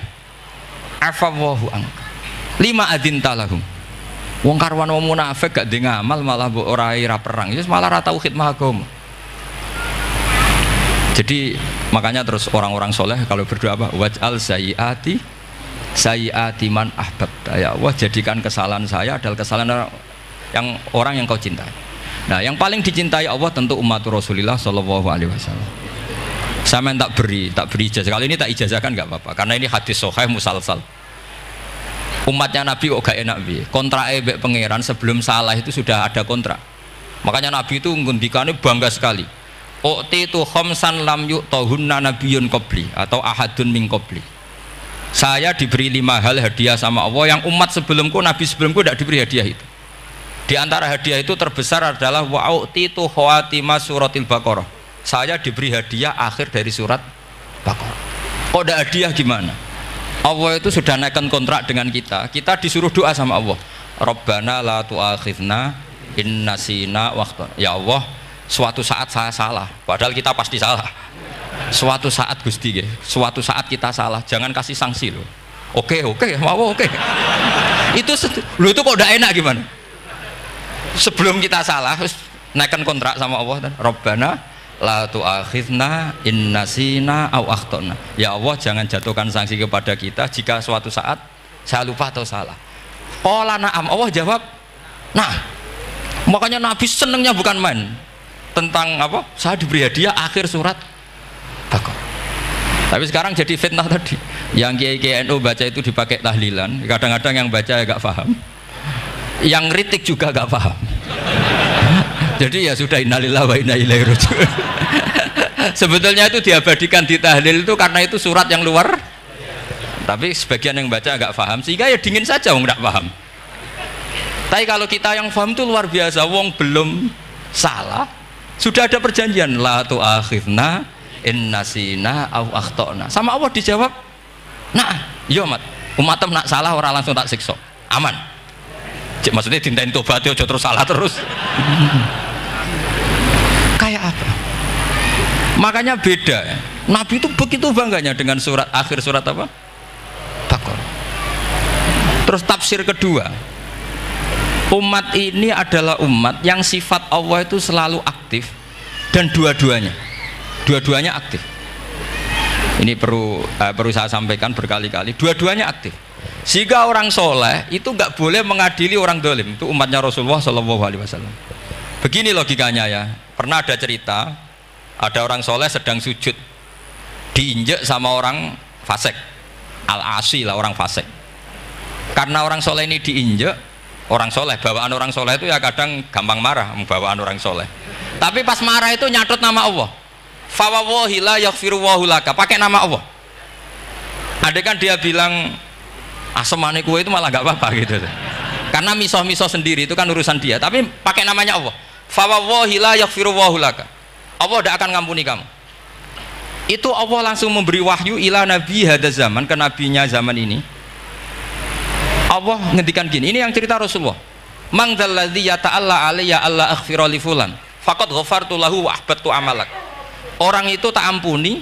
afawwahu angka lima adzinta lahum. Wong karwan wong munafik gak ndek ngamal malah mbok ora perang, wis malah ora tau khidmah agama. Jadi makanya terus orang-orang soleh kalau berdoa apa? Waj'al sayyiati man ahbabta, ya Allah jadikan kesalahan saya adalah kesalahan orang yang kau cintai. Nah yang paling dicintai Allah tentu umat Rasulullah Shallallahu Alaihi Wasallam. Saya tak beri ijazah, kali ini tak ijazahkan nggak apa-apa karena ini hadis sahih musalsal. Umatnya Nabi kok gak enak bi, kontrak ebek pangeran sebelum salah itu sudah ada kontrak. Makanya Nabi itu ngendikannya bangga sekali. U'titu khamsan lam yu'tahunna nabiyyun qabli atau ahadun min qabli. Saya diberi 5 hal hadiah sama Allah yang umat sebelumku, nabi sebelumku tidak diberi hadiah itu. Di antara hadiah itu terbesar adalah wa'u'titu khawatima suratil Baqarah. Saya diberi hadiah akhir dari surat Baqarah. Kok ada hadiah gimana? Allah itu sudah naikkan kontrak dengan kita disuruh doa sama Allah. Rabbana la tu'akhidna in nasina waqta. Ya Allah, suatu saat saya salah, padahal kita pasti salah. Suatu saat Gusti, suatu saat kita salah, jangan kasih sanksi loh. Oke, mau oke. Itu lu itu kok udah enak gimana? Sebelum kita salah, naikkan kontrak sama Allah dan Rabbana la tu'akhidna in nasina aw akhtana. Ya Allah, jangan jatuhkan sanksi kepada kita jika suatu saat saya lupa atau salah. Qala na'am, Allah jawab nah. Makanya Nabi senengnya bukan main tentang apa? Saya diberi hadiah akhir surat Baqarah. Tapi sekarang jadi fitnah tadi. Yang kiai NU baca itu dipakai tahlilan, kadang-kadang yang baca agak paham, yang kritik juga agak paham. Jadi ya sudah, innalillahi wa inna ilaihi raji'un. Sebetulnya itu diabadikan di tahlil itu karena itu surat yang luar. Tapi sebagian yang baca agak paham, sehingga ya dingin saja wong enggak paham. Tapi kalau kita yang paham itu luar biasa, wong belum salah sudah ada perjanjian la tu'akhidna in nasina aw akhtana. Sama Allah dijawab, nah, iya umatem nak salah orang langsung tak siksa. Aman. Maksudnya dintain tobat aja terus salah terus. Kayak apa? Makanya beda. Nabi itu begitu bangganya dengan akhir surat apa? Baqarah. Terus tafsir kedua, umat ini adalah umat yang sifat Allah itu selalu aktif dan dua-duanya aktif. Ini perlu saya sampaikan berkali-kali, dua-duanya aktif. Sehingga orang soleh itu nggak boleh mengadili orang dolim. Itu umatnya Rasulullah Shallallahu Alaihi Wasallam. Begini logikanya ya. Pernah ada cerita, ada orang soleh sedang sujud, diinjek sama orang fasik, al-asi lah orang fasik. Karena orang soleh ini diinjek, orang soleh, bawaan orang soleh itu ya kadang gampang marah, bawaan orang soleh. Tapi pas marah itu nyatut nama Allah. Fawawahi la yaghfirullahu laka, pakai nama Allah. Andai kan dia bilang asemane kue itu malah nggak apa-apa gitu. Karena misoh-misoh sendiri itu kan urusan dia, tapi pakai namanya Allah. Fawawahi la yaghfirullahu laka. Allah tidak akan ngampuni kamu. Itu Allah langsung memberi wahyu ila nabi hadza zaman, ke nabinya zaman ini. Allah ngendikan gini, ini yang cerita Rasulullah. mang dzalladzi yata'alla alayya alla aghfira li fulan faqad ghafartu lahu wa ahbattu amalak. Orang itu tak ampuni,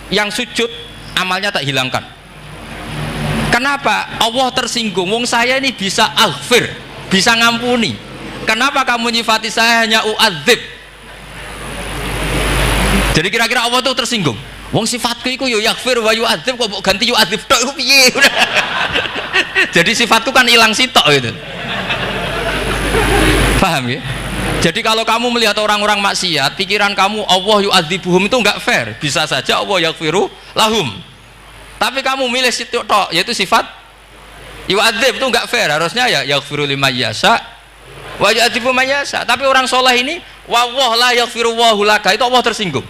yang sujud amalnya tak hilangkan. Kenapa? Allah tersinggung. Wong saya ini bisa aghfir, bisa ngampuni. Kenapa kamu nyifati saya hanya u'adzib? Jadi kira-kira Allah itu tersinggung. Wong sifatku itu yo yaghfir wa yu'adzib, kok ganti yu'adzib tok iku piye? Jadi sifatku kan hilang sitok gitu. Paham ya? Jadi kalau kamu melihat orang-orang maksiat, pikiran kamu Allah yu'adzibuhum itu enggak fair. Bisa saja Allah yaghfiru lahum. Tapi kamu milih situ tok, yaitu sifat yu'adzib, itu enggak fair. Harusnya ya yaghfiru liman yasha wa yu'adzibu man yasha. Tapi orang soleh ini wallahu la yaghfiru wallahu laka, itu Allah tersinggung.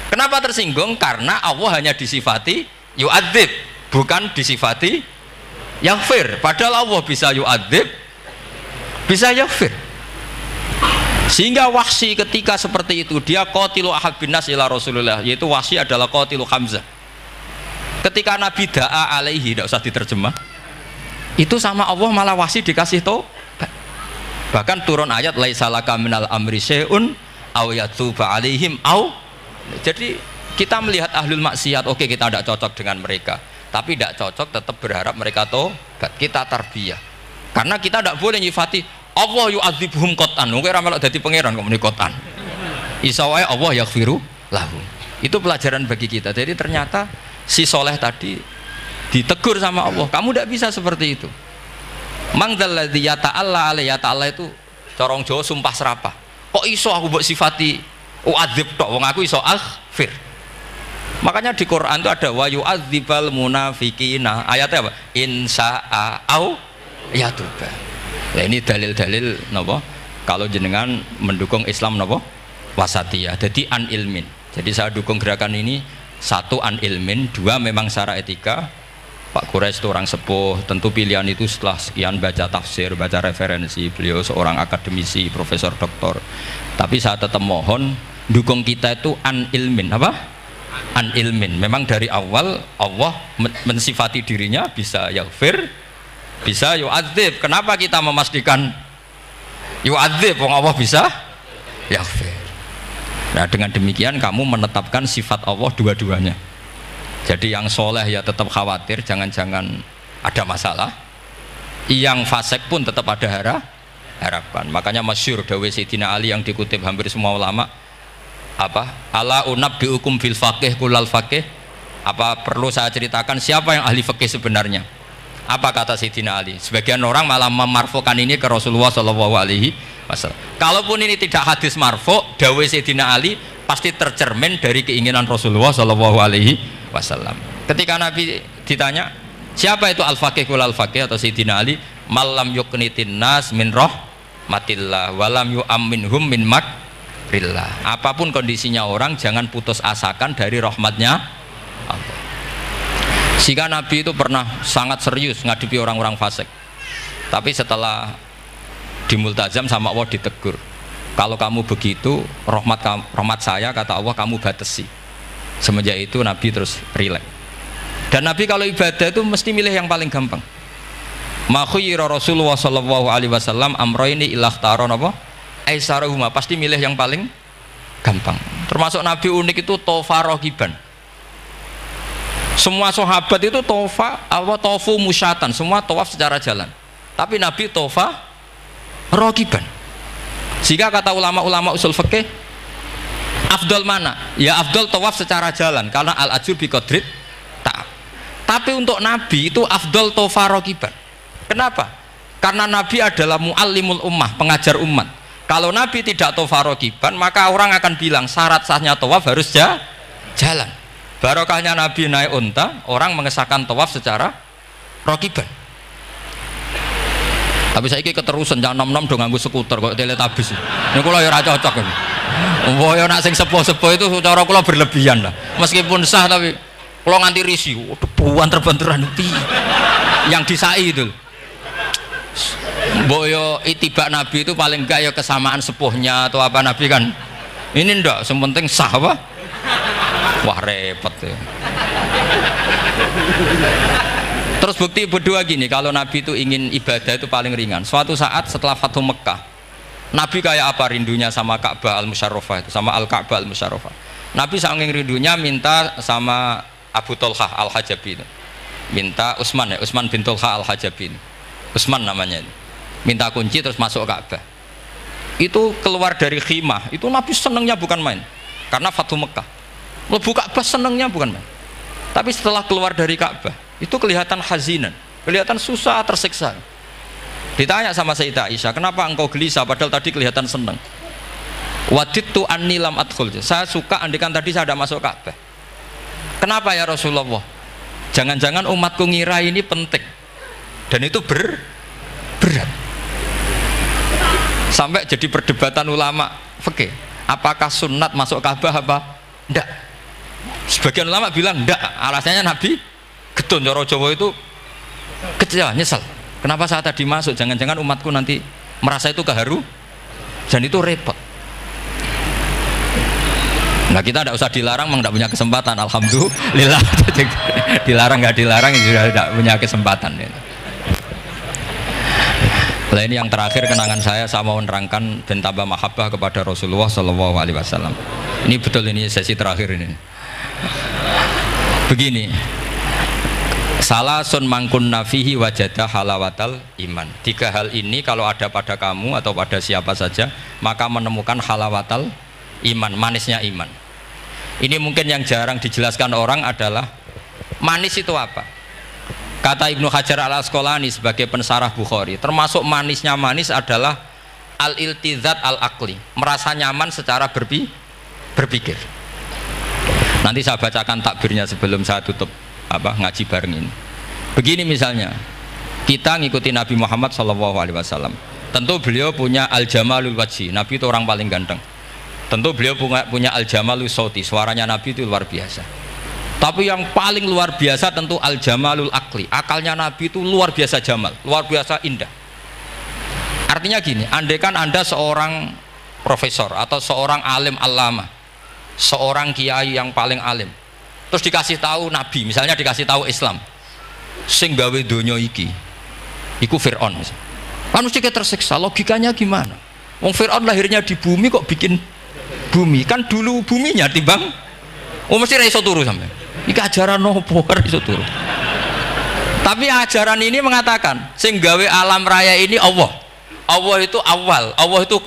Kenapa tersinggung? Karena Allah hanya disifati yu'adzib, bukan disifati yaghfir. Padahal Allah bisa yu'adzib, bisa yaghfir. Sehingga Wahsy ketika seperti itu, dia qatilu ahabbin nas ila Rasulullah, yaitu Wahsy adalah qatilu Hamzah. Ketika Nabi da'a alaihi, tidak usah diterjemah, itu sama Allah malah Wahsy dikasih tobat. Bahkan turun ayat laisa laka minal amri syai'un aw yatuba alaihim aw. Jadi kita melihat ahlul maksiat, oke, kita tidak cocok dengan mereka, tapi tidak cocok tetap berharap mereka tobat. Kita tarbiyah, karena kita tidak boleh nyifati Allah yu'adzibuhum qatan. Mungkin ora melok dadi pangeran kok muni qatan. Isa wae Allah yaghfiru lahum. Itu pelajaran bagi kita. Jadi ternyata si soleh tadi ditegur sama Allah, kamu tidak bisa seperti itu. Mang dzalladzi yata'alla alayya, ta'ala itu corong Jawa sumpah serapah. Kok iso aku mbok sifati u'adzib tok, wong aku iso aghfir. Makanya di Quran itu ada wa yu'adzibal munafiqina. Ayatnya apa? Insya'a au yatuba. Ya ini dalil-dalil napa kalau jenengan mendukung Islam napa wasatiyah. Jadi an ilmin. Jadi saya dukung gerakan ini, satu an ilmin, dua memang secara etika. Pak Quraisy itu orang sepuh, tentu pilihan itu setelah sekian baca tafsir, baca referensi, beliau seorang akademisi, profesor doktor. Tapi saya tetap mohon dukung kita itu an ilmin, apa? An ilmin. Memang dari awal Allah mensifati dirinya bisa yaghfir, bisa yu'adzib. Kenapa kita memastikan yu'adzib wong Allah bisa yaghfir? Nah, dengan demikian kamu menetapkan sifat Allah dua-duanya. Jadi yang soleh ya tetap khawatir jangan-jangan ada masalah, yang fasik pun tetap ada harapan. Makanya masyhur dawuh Sayyidina Ali yang dikutip hampir semua ulama, apa? Ala unabbiukum fil faqih kullal faqih. Apa perlu saya ceritakan siapa yang ahli fikih sebenarnya? Apa kata Sayyidina Ali? Sebagian orang malah memarfukan ini ke Rasulullah Shallallahu Alaihi Wasallam. Kalaupun ini tidak hadis marfu, dawuh Sayyidina Ali pasti tercermin dari keinginan Rasulullah Shallallahu Alaihi Wasallam. Ketika Nabi ditanya siapa itu al-faqih kul al-faqih atau Sayyidina Ali, malam yuknitin nas min rahmatillah walam yu'amminhum min makrillah. Apapun kondisinya orang, jangan putus asakan dari rahmatnya Allah. Sehingga Nabi itu pernah sangat serius ngadepi orang-orang fasik. Tapi setelah dimultazam sama Allah ditegur, kalau kamu begitu rahmat saya kata Allah kamu batasi. Semenjak itu Nabi terus rileks. Dan Nabi kalau ibadah itu mesti milih yang paling gampang. Ma khayyara Rasulullah sallallahu alaihi wasallam amroini ilahtaron apa? Aisarahuma, pasti milih yang paling gampang. Termasuk Nabi unik itu tofarohiban. Semua sahabat itu tofu musyatan, semua tawaf secara jalan. Tapi Nabi tofa rogiban. Jika kata ulama-ulama usul fikih, afdal mana? Ya afdal tawaf secara jalan, karena al ajur bi qadrit ta'ab. Tapi untuk Nabi itu afdal tofa rogiban. Kenapa? Karena Nabi adalah muallimul ummah, pengajar umat. Kalau Nabi tidak tofa rogiban, maka orang akan bilang syarat sahnya tawaf harus jalan. Barokahnya Nabi naik unta, orang mengesahkan tawaf secara rokiban. Tapi saya ini keterusan jangan nom-nom dong nganggo skuter kok teletabis. Ini kula ya ora cocok ini. Wah ya nak sing sepuh-sepuh itu cara kula berlebihan lah. Meskipun sah tapi kula nganti risih. Waduh buan terbenturan yang disai itu. Mbok yo itibak Nabi itu paling enggak ya kesamaan sepuhnya atau apa Nabi kan. Ini ndak, yang penting sah apa? Wah repot ya. Terus bukti berdua gini, kalau Nabi itu ingin ibadah itu paling ringan. Suatu saat setelah Fathu Mekah, Nabi kayak apa rindunya sama Ka'bah Al-Musyarrafah itu, sama Al-Ka'bah Al-Musyarrafah. Nabi saking rindunya minta sama Abu Tolhah Al-Hajabi itu. Minta Utsman bin Tolhah Al-Hajabi. Utsman namanya itu. Minta kunci terus masuk Ka'bah. Itu keluar dari khimah, itu Nabi senengnya bukan main. Karena Fathu Mekah. Lebu Ka'bah senengnya bukan main. Tapi setelah keluar dari Ka'bah, itu kelihatan hazinan, kelihatan susah, tersiksa. Ditanya sama Sayyidah Aisyah, kenapa engkau gelisah padahal tadi kelihatan senang? Wadidtu anni lam adkhul. Saya suka andikan tadi saya ada masuk Ka'bah. Kenapa ya Rasulullah? Jangan-jangan umatku ngira ini penting. Dan itu berat. Sampai jadi perdebatan ulama fikih. Apakah sunat masuk Ka'bah apa? Enggak. Sebagian ulama bilang enggak. Alasannya Nabi getun, cara Jawa itu kecewa, nyesel. Kenapa saya tadi masuk? Jangan-jangan umatku nanti merasa itu keharu dan itu repot. Nah kita tidak usah dilarang, memang tidak punya kesempatan. Alhamdulillah. Dilarang nggak dilarang, sudah tidak punya kesempatan. Nah ini yang terakhir kenangan saya mau menerangkan dan tambah mahabbah kepada Rasulullah Shallallahu Alaihi Wasallam. Ini betul, ini sesi terakhir ini. Begini. Salasun mangkun nafihi wajadah halawatal iman. 3 hal ini kalau ada pada kamu atau pada siapa saja, maka menemukan halawatal iman, manisnya iman. Ini mungkin yang jarang dijelaskan orang adalah manis itu apa. Kata Ibnu Hajar Al-Asqalani sebagai pensarah Bukhari, termasuk manisnya manis adalah al-iltizat al-aqli, merasa nyaman secara berpikir. Nanti saya bacakan takbirnya sebelum saya tutup ngaji bareng ini. Begini misalnya, kita ngikuti Nabi Muhammad SAW. Tentu beliau punya al-jamalul wajhi, Nabi itu orang paling ganteng. Tentu beliau punya al-jamalul sauti, suaranya Nabi itu luar biasa. Tapi yang paling luar biasa tentu al-jamalul akli, akalnya Nabi itu luar biasa jamal, luar biasa indah. Artinya gini, andaikan Anda seorang profesor atau seorang alim allamah, seorang kiai yang paling alim, terus dikasih tahu Nabi, misalnya dikasih tahu Islam, sing gawe donya iki iku Fir'aun, kan mesti tersiksa. Logikanya gimana? Wong Fir'aun lahirnya di bumi kok bikin bumi, kan dulu buminya timbang. Mesti ra iso turu sampe. Iki ajaran nopo ra iso turu. Tapi ajaran ini mengatakan sing gawe alam raya ini Allah. Allah itu awal, Allah itu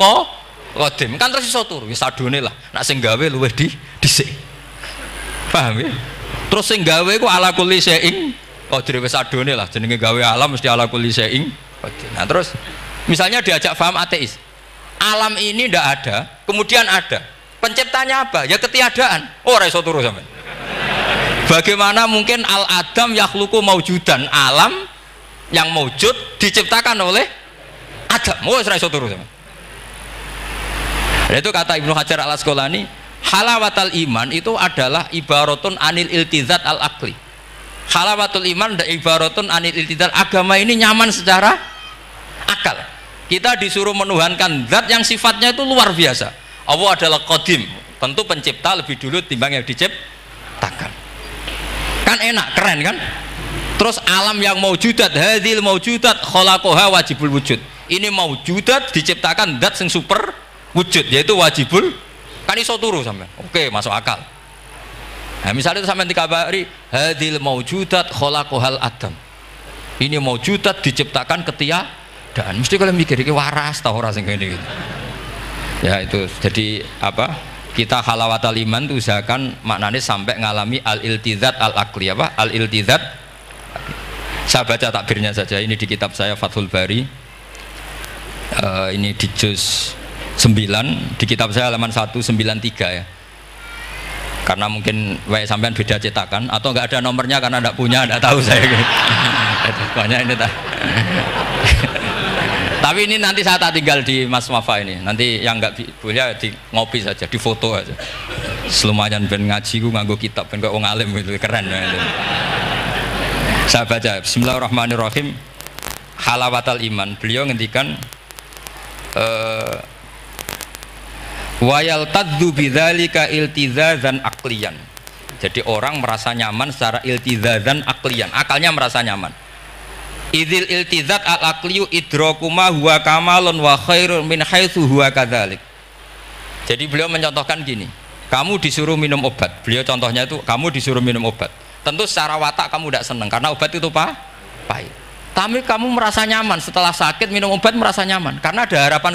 qadim. Kan terus iso turu, wis adone lah. Nek sing gawe luwih dhisik. Paham ya? Terus sing gawe ku ala kulli syai'in qadir, wis adone lah, jenenge gawe alam mesti ala kulli syai'in qadir. Nah terus misalnya diajak paham ateis, alam ini ndak ada, kemudian ada, penciptanya apa? Ya ketiadaan. Oh ora iso turu sampean. Bagaimana mungkin al-adam yakhluqu maujudan, alam yang maujud diciptakan oleh Adam? Oh ora iso turu sampean. Itu kata Ibnu Hajar Al-Asqalani, halawatul iman itu adalah ibaratun anil iltizat al-aqli. Halawatul iman dan ibaratun anil iltizat, agama ini nyaman secara akal. Kita disuruh menuhankan zat yang sifatnya itu luar biasa. Allah adalah qadim, tentu pencipta lebih dulu timbang yang diciptakan. Kan enak, keren kan? Terus alam yang maujudat, hadhil maujudat khalaqaha wajibul wujud. Ini maujudat diciptakan zat yang super wujud, yaitu wajibul, kan iso turu sampean. Oke, masuk akal. Nah, misalnya itu sampean dikabari hadhil maujudat khalaqahal adam. Ini maujudat diciptakan ketiadaan. Mesti kalian mikir iki waras ta ora sing ngene iki. Ya itu. Jadi apa? Kita halawatul iman itu usahakan maknanya sampai ngalami al-iltizat al-aqli, apa? Al-iltizat. Saya baca takbirnya saja. Ini di kitab saya Fathul Bari. Ini di juz 9, di kitab saya halaman 193 ya. Karena mungkin sampean beda cetakan atau enggak ada nomornya karena enggak punya, enggak tahu saya. Banyak ini tak. Tapi ini nanti saya tak tinggal di Mas Wafa ini. Nanti yang enggak boleh di ngopi saja, di foto aja. Selumayan ben ngaji ku nganggo kitab ben kok wong alim gitu, keren ya. Saya baca Bismillahirrahmanirrahim. Halawatul iman. Beliau ngendikan wayal taddu bidzalika iltizazan aqliyan. Jadi orang merasa nyaman secara iltizazan aqliyan, akalnya merasa nyaman. Idzil iltizat al-aqliyu idrakuma huwa kamalun wa khairun min haitsu huwa kadzalik. Jadi beliau mencontohkan gini, kamu disuruh minum obat. Beliau contohnya itu kamu disuruh minum obat. Tentu secara watak kamu tidak senang karena obat itu pahit. Tapi kamu merasa nyaman setelah sakit minum obat, merasa nyaman karena ada harapan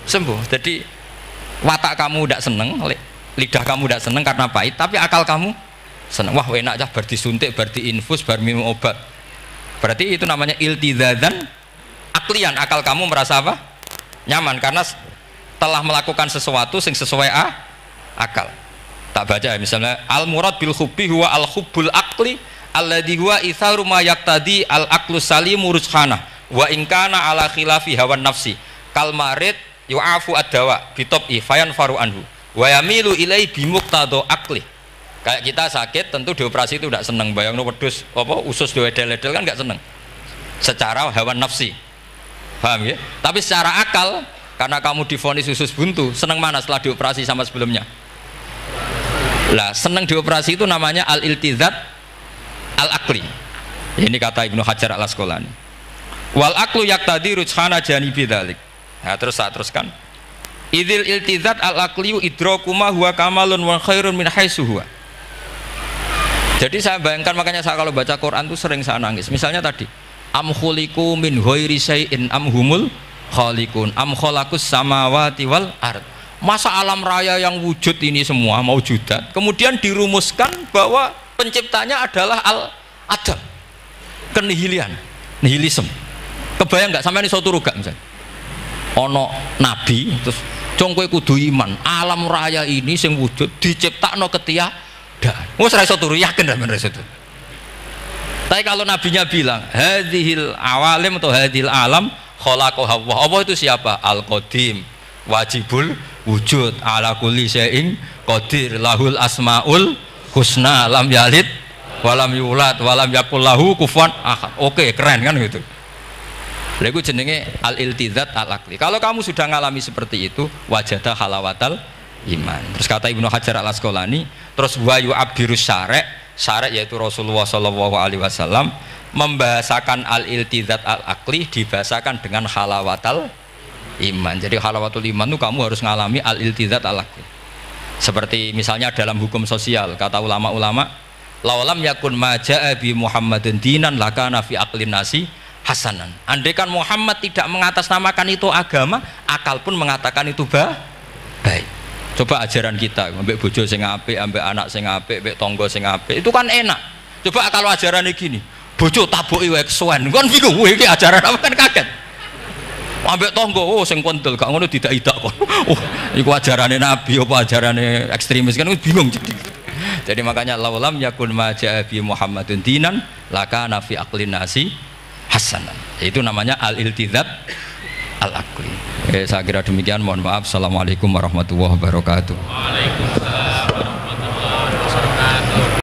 sembuh. Jadi watak kamu tidak senang, lidah kamu tidak senang karena pahit, tapi akal kamu senang. Wah enak aja, bar disuntik, bar diinfus, bar minum obat. Berarti itu namanya iltizadzan aklian, akal kamu merasa apa? Nyaman karena telah melakukan sesuatu yang sesuai akal. Tak baca ya, misalnya al murad bil hubbi huwa al hubbul aqli alladhi huwa itharu ma yaqtadi al aqlu salimu rujhana wa in kana ala khilafi hawan nafsi kal marid yu'afu ad-dawa bi tab'i fayanfaru anhu wa yamilu ilai bi muqtado aqli. Kayak kita sakit tentu dioperasi itu tidak senang, bayangno wedhus apa usus diwedel-edel kan enggak senang secara hawan nafsi, paham ya? Tapi secara akal karena kamu divonis usus buntu, senang mana setelah dioperasi sama sebelumnya? Lah senang dioperasi itu namanya al-iltizat al-aqli. Ini kata Ibnu Hajar al-Asqalani. Wal aqlu yaqtadi rujhana janibi dzalik. Nah, terus saya teruskan. Idzil iltizat al-aqliyu idrakuma huwa kamalun wa khairun min haitsu huwa. Jadi saya bayangkan, makanya saya kalau baca Quran itu sering saya nangis. Misalnya tadi, am khuliqu min ghairi syai'in am humul khaliqun am khalaqus samawati wal ard. Masa alam raya yang wujud ini semua maujudat kemudian dirumuskan bahwa penciptanya adalah al-adam, kenihilian, nihilisme. Kebayang nggak sampai ini suatu ruga misalnya ono nabi terus congkoe kudu iman alam raya ini sing wujud diciptakno ketiadaan. Wes ra iso turu, yakin ra men ra iso turu. Tapi kalau nabinya bilang hadhil awalim atau hadhil alam khalaqaha Allah. Allah itu siapa? Al-Qadim, wajibul wujud, ala kulli syai'in qadir, lahul asmaul husna, lam yalid walam yulad walam yakul lahu kufuwan ahad. Oke, keren kan gitu. Lha iku jenenge al-iltizat al-aqli. Kalau kamu sudah ngalami seperti itu, wajada halawatal iman. Terus kata Ibnu Hajar al-Asqalani, terus wa yu'abbirus syara' yaitu Rasulullah sallallahu alaihi wasallam membahasakan al-iltizat al-aqli dibahasakan dengan halawatal iman. Jadi halawatul iman itu kamu harus ngalami al-iltizat al-aqli. Seperti misalnya dalam hukum sosial, kata ulama-ulama, laulam yakun ma ja'a bi Muhammadin dinan lakana fi aqlin nasi hasanan. Andaikan Muhammad tidak mengatasnamakan itu agama, akal pun mengatakan itu baik. Coba ajaran kita, ambek bojo sing apik, ambek anak sing apik, ambek tangga sing apik, itu kan enak. Coba kalau ajarannya gini, bojo tabuki wae kesuwen, kan bingung, iki ajaran apa, kan kaget. Ambek tangga, oh sing kontel, gak ngono tidak kok. Oh, iku ajarane Nabi apa ajarane ekstremis, kan bingung jadi makanya laulam yakun ma ja'a bi Muhammadun dinan lakana fi aqlin nasi hasanan. Itu namanya al-iltizat al-aqli. Saya kira demikian, mohon maaf. Assalamualaikum warahmatullahi wabarakatuh. Waalaikumsalam.